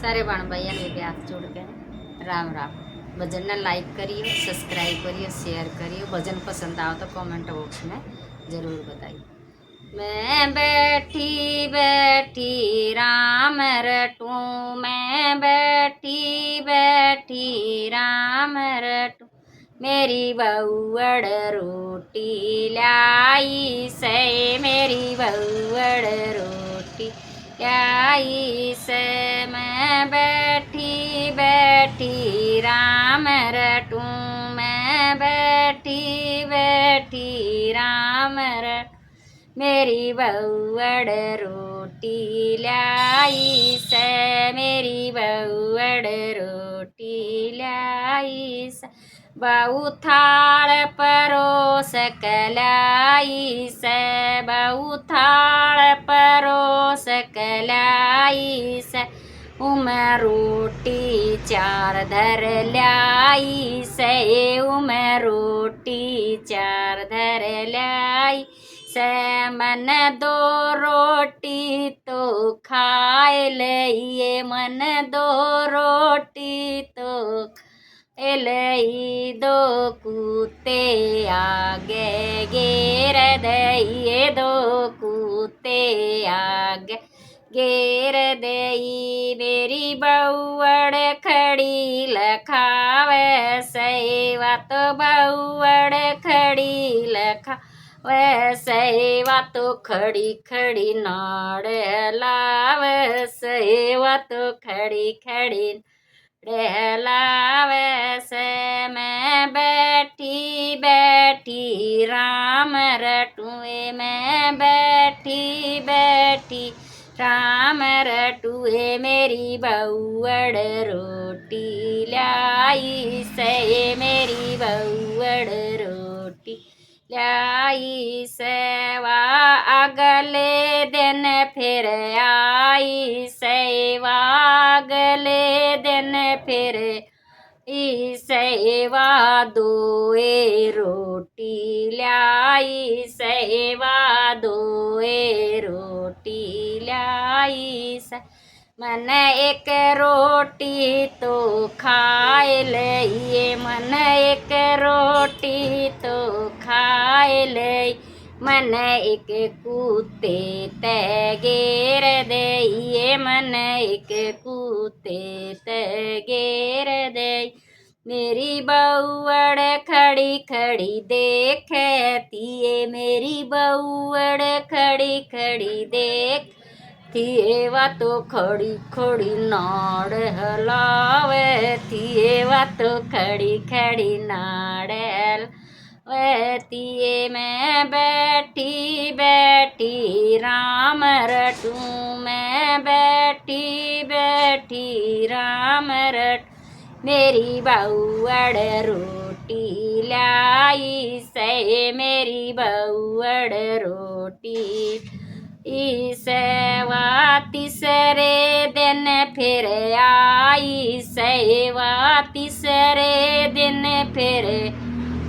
सारे बहन भाइयों ने भी हाथ जोड़ के राम राम। भजन ने लाइक करियो, सब्सक्राइब करियो, शेयर करियो। भजन पसंद आओ तो कमेंट बॉक्स में ज़रूर बताइए। मैं बैठी बैठी राम रटूं, मैं बैठी बैठी राम रटूं, मेरी बहुअड़ रोटी लाई से, मेरी बहुअड़ रोटी लाई से। मैं बैठी बैठी राम रटूं, मैं बैठी बैठी राम रटूं, मेरी बहुअड़ रोटी लाई से, मेरी बहुअड़ रोटी लाई से। बहु थाल परोस कलाई से, बहु थाल परोस कलाई से। उमें रोटी चार धर लाई से, उमें रोटी चार धर लाई से। मन दो रोटी तो खाए लइए, मन दो रोटी तो लई। दो कूते आगे घेर दइए, दो कूते आगे घेर दई। मेरी बहुअड़ खड़ी लखावे सैवा, तो बहुअड़ खड़ी लखा वैसेवा, तो खड़ी खड़ी नाड़ लाव सेवा, तो खड़ी खड़ी रहलावे से। मैं बैठी बैठी राम रटुए, मैं बैठी बैठी राम रटुए, मेरी बहुअड़ रोटी लाई से, मेरी बहुअड़ रोटी लाई सेवा। अगले दिन फिर आई सेवा, अगले दिन फिर सेवा। दोए रोटी लाई सेवा, दोए रोटी लाई से। मन एक रोटी तो खाए लइए, मन एक रोटी तो खाए लई। मन एक कूते ते घेर दइए, मन एक कूते ते घेर दई। मेरी बहुअड़ खड़ी खड़ी देखती, मेरी बहुअड़ खड़ी खड़ी देख थिएवा, तो खड़ी खड़ी नाड़ हलावे थिएवा, तो खड़ी खड़ी नाड़ हलावे। मैं बैठी बैठी राम रटूं, मैं बैठी बैठी राम रटूं, मेरी बहुअड़ रोटी लाई से, मेरी बहुअड़ रोटी सेवा। तीसरे दिन फिर आई सेवा, तीसरे दिन फिर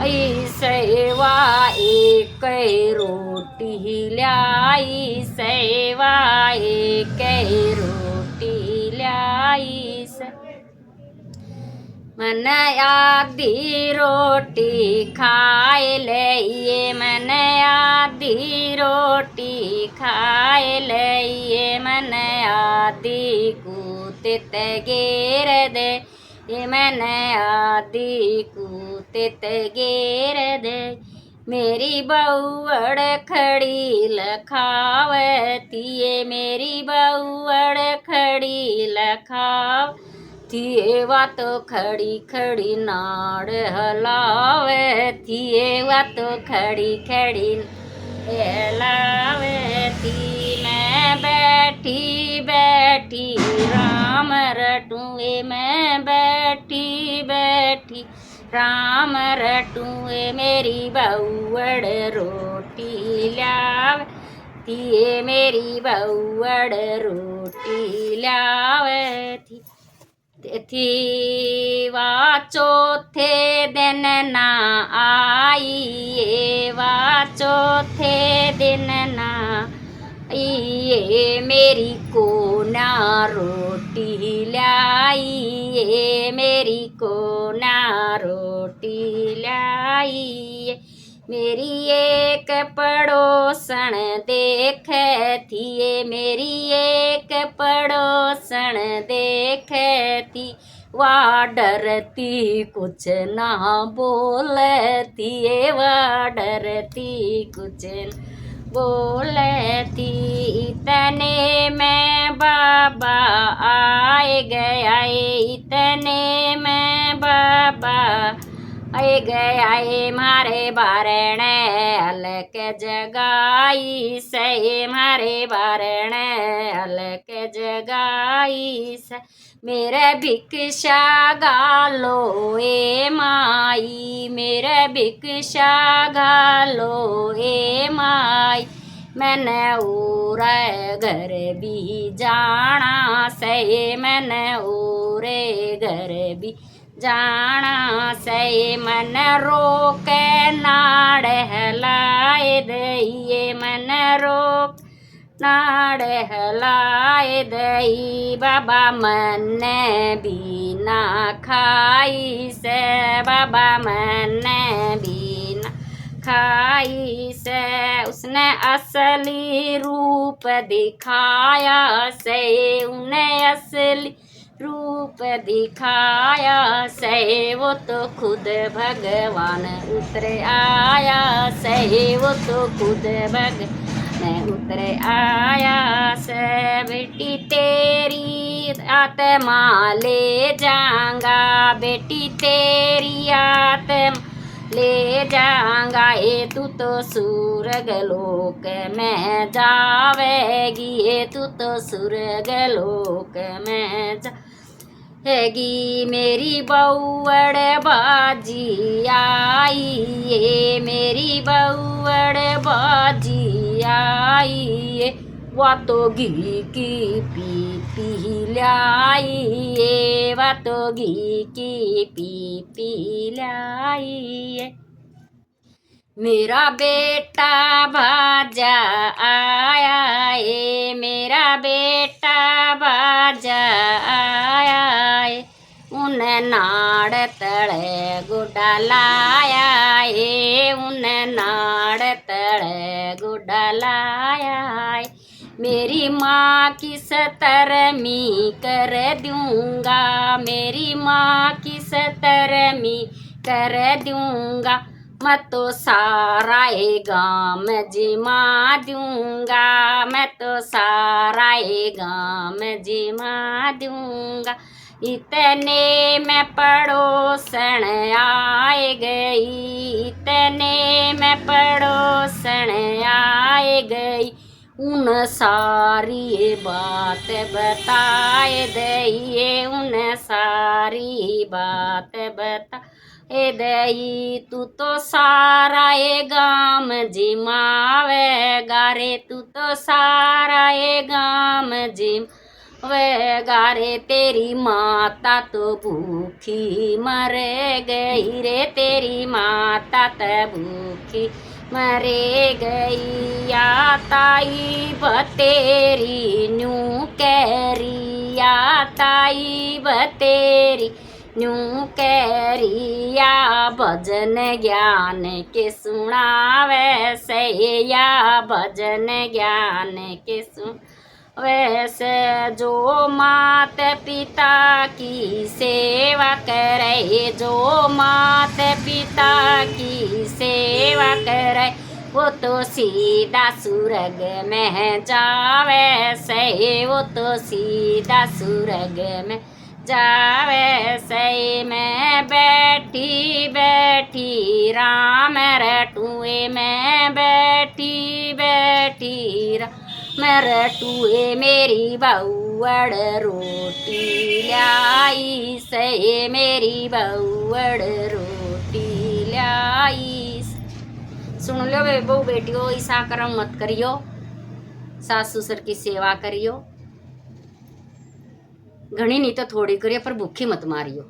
आई सेवा। एक रोटी लाई सेवा, एक रोटी लाई से। मन आधी रोटी खाए लइए, मन आधी रोटी खाए लइए। मन आधी कूते ते घेर दे, मन आधी कूते ते घेर दे। मेरी बहुअड़ खड़ी लखावती, मेरी बहुअड़ खड़ी लखाव थिएवा, तो खड़ी खड़ी नाड़ हलावे थिएवा, तो खड़ी खड़ी हलावे थी। मैं बैठी बैठी राम रटुए, मैं बैठी बैठी राम रटुए, मेरी बहुअड़ रोटी लावे थिए, मेरी बहुअड़ रोटी लावे थी। वा चौथे दिन ना आई, वा चौथे दिन ना आई, मेरी को ना रोटी रोटी लाई ये मेरी को ना रोटी लाई ये। मेरी एक पड़ोसन देख थी ये मेरी एक पड़ोसन देख थी वह डरती कुछ ना बोलती ये वह डरती कुछ न बोलती। इतने में बाबा आए गया इतने में बाबा आए गया मारे बारण अलक जगाई से मारे बारण अलक जगाई से। मेरे भिक्षा गालो ए माई मेरे भिक्षा गालो ए माई। मैंने उरे घर भी जाना से मैंने उरे घर भी जाना से। मन रोके नाड़ हलाए दइए मन रोक नाड़ हलाए दई। बाबा मन भी ना खाई से बाबा मन भी ना खाई से। उसने असली रूप दिखाया से उन्हें असली रूप दिखाया से। वो तो खुद भगवान उतर आया से वो तो खुद भगवान उतर आया से। बेटी तेरी आत्मा ले जाऊंगा बेटी तेरी आत्मा ले जाऊंगा ये। तू तो स्वर्ग लोक में जावेगी ये तू तो स्वर्ग लोक में जावेगी। मेरी बउड़ बाजी आई ये मेरी बउड़ बाजी आई ये। वह तो घी की पी लाई ये वह तो घी की पी लाई ये। मेरा बेटा भाजा आया ये मेरा बेटा भाजा आया ये। उन नाड़ तड़े गुड्डा लाया ये उन नाड़ तड़े गुड्डा लाया ये। मेरी माँ की सतरमी कर दूंगा मेरी माँ की सतरमी कर दूंगा। मैं तो सारा ये गाँव जिमा दूंगा मैं तो सारा ये गाँव जिमा दूंगा। इतने में पड़ोसन आए गई इतने में पड़ोसन आए गई। उन सारी बात बताए दइए उन सारी बात बताए दई। तू तो सारा ये गाँव जिमावेगा रे तू तो सारा ये गाँव जिमावेगा रे। तेरी माता तो भूखी मर गई रे तेरी माता तो भूखी मरे गई। या ताई बतेरी न्यू कैरिया ताई बतेरी न्यू कैरिया। भजन ज्ञान के सुनावे से या भजन ज्ञान के सुन वैसे। जो मात पिता की सेवा करे जो मात पिता की सेवा करे वो तो सीधा स्वर्ग में जावे से वो तो सीधा स्वर्ग में जावे से। मैं बैठी बैठी राम रटुए मैं बैठी बैठी राम रटुए। मेरी बउड़ रोटी लाई से मेरी बउड़ रोटी लाई। सुन लो बहू बेटियों ऐसा कर्म मत करियो सास ससुर की सेवा करियो घनी नहीं तो थोड़ी करियो पर भूखी मत मारियो।